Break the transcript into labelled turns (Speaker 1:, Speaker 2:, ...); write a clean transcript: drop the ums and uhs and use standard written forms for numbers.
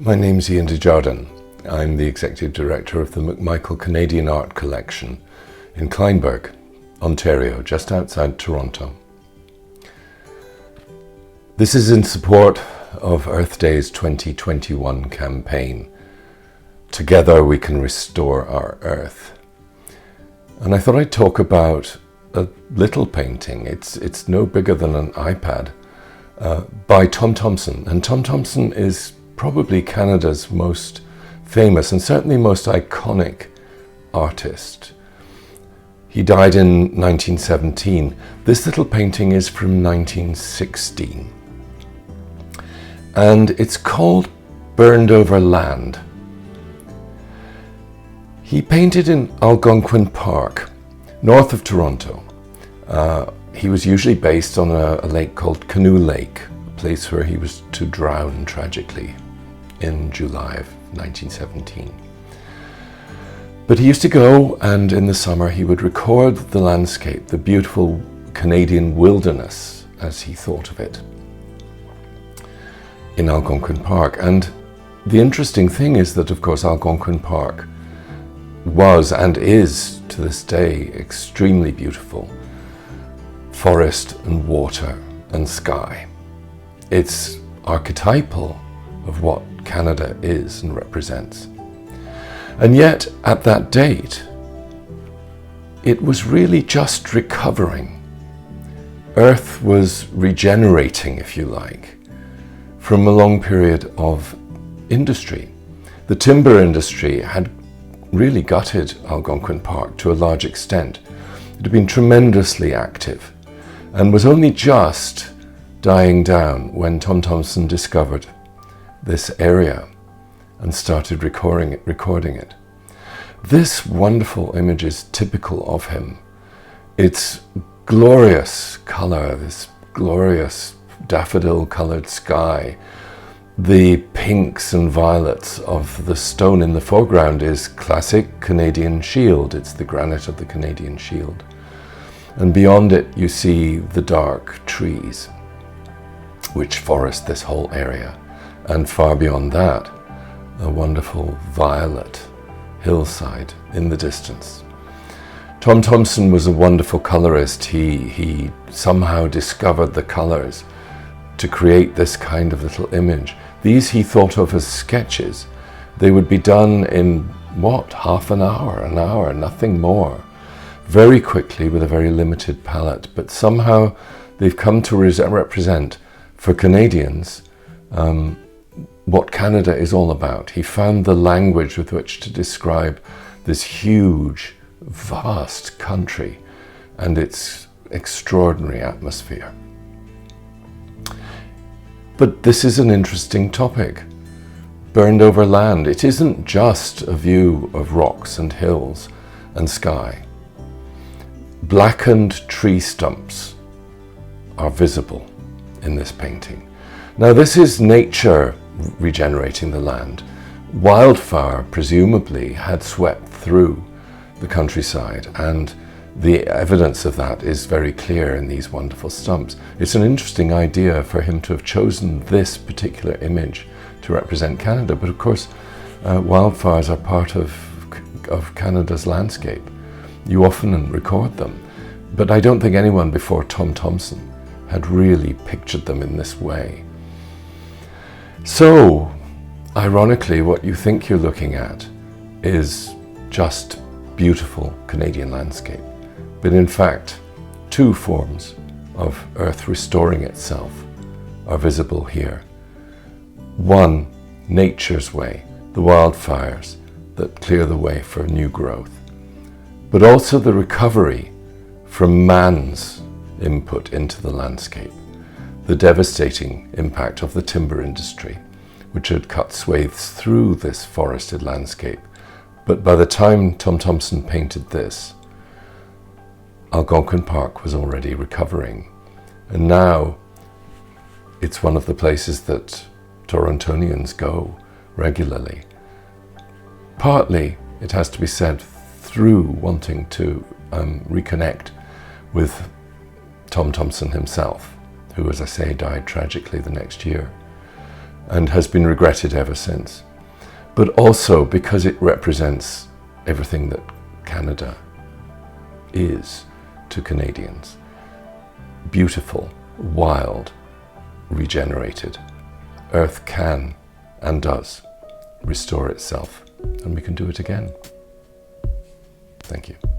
Speaker 1: My name's Ian Desjardins. I'm the Executive Director of the McMichacel Canadian Art Collection in Kleinburg, Ontario, just outside Toronto. This is in support of Earth Day's 2021 campaign. Together we can restore our Earth. And I thought I'd talk about a little painting. It's no bigger than an iPad by Tom Thomson. And Tom Thomson is probably Canada's most famous and certainly most iconic artist. He died in 1917. This little painting is from 1916. And it's called Burned Over Land. He painted in Algonquin Park, north of Toronto. He was usually based on a lake called Canoe Lake, a place where he was to drown tragically in July of 1917. But he used to go, and in the summer he would record the landscape, the beautiful Canadian wilderness, as he thought of it, in Algonquin Park. And the interesting thing is that, of course, Algonquin Park was and is to this day extremely beautiful. Forest and water and sky. It's archetypal of what Canada is and represents. And yet, at that date, it was really just recovering. Earth was regenerating, if you like, from a long period of industry. The timber industry had really gutted Algonquin Park to a large extent. It had been tremendously active and was only just dying down when Tom Thomson discovered this area and started recording it. This wonderful image is typical of him. It's glorious color, this glorious daffodil-colored sky. The pinks and violets of the stone in the foreground is classic Canadian Shield. It's the granite of the Canadian Shield. And beyond it, you see the dark trees, which forest this whole area. And far beyond that, a wonderful violet hillside in the distance. Tom Thomson was a wonderful colorist. He somehow discovered the colors to create this kind of little image. These he thought of as sketches. They would be done in, half an hour, nothing more. Very quickly with a very limited palette, but somehow they've come to represent, for Canadians, what Canada is all about. He found the language with which to describe this huge, vast country and its extraordinary atmosphere. But this is an interesting topic. Burned over land. It isn't just a view of rocks and hills and sky. Blackened tree stumps are visible in this painting. Now, this is nature regenerating the land. Wildfire presumably had swept through the countryside, and the evidence of that is very clear in these wonderful stumps. It's an interesting idea for him to have chosen this particular image to represent Canada, but of course wildfires are part of Canada's landscape. You often record them, but I don't think anyone before Tom Thomson had really pictured them in this way. So, ironically, what you think you're looking at is just beautiful Canadian landscape. But in fact, two forms of Earth restoring itself are visible here. One, nature's way, the wildfires that clear the way for new growth, but also the recovery from man's input into the landscape, the devastating impact of the timber industry, which had cut swathes through this forested landscape. But by the time Tom Thomson painted this, Algonquin Park was already recovering. And now it's one of the places that Torontonians go regularly. Partly, it has to be said, through wanting to reconnect with Tom Thomson himself, who, as I say, died tragically the next year. and has been regretted ever since. But also because it represents everything that Canada is to Canadians. Beautiful, wild, regenerated. Earth can and does restore itself, and we can do it again. Thank you.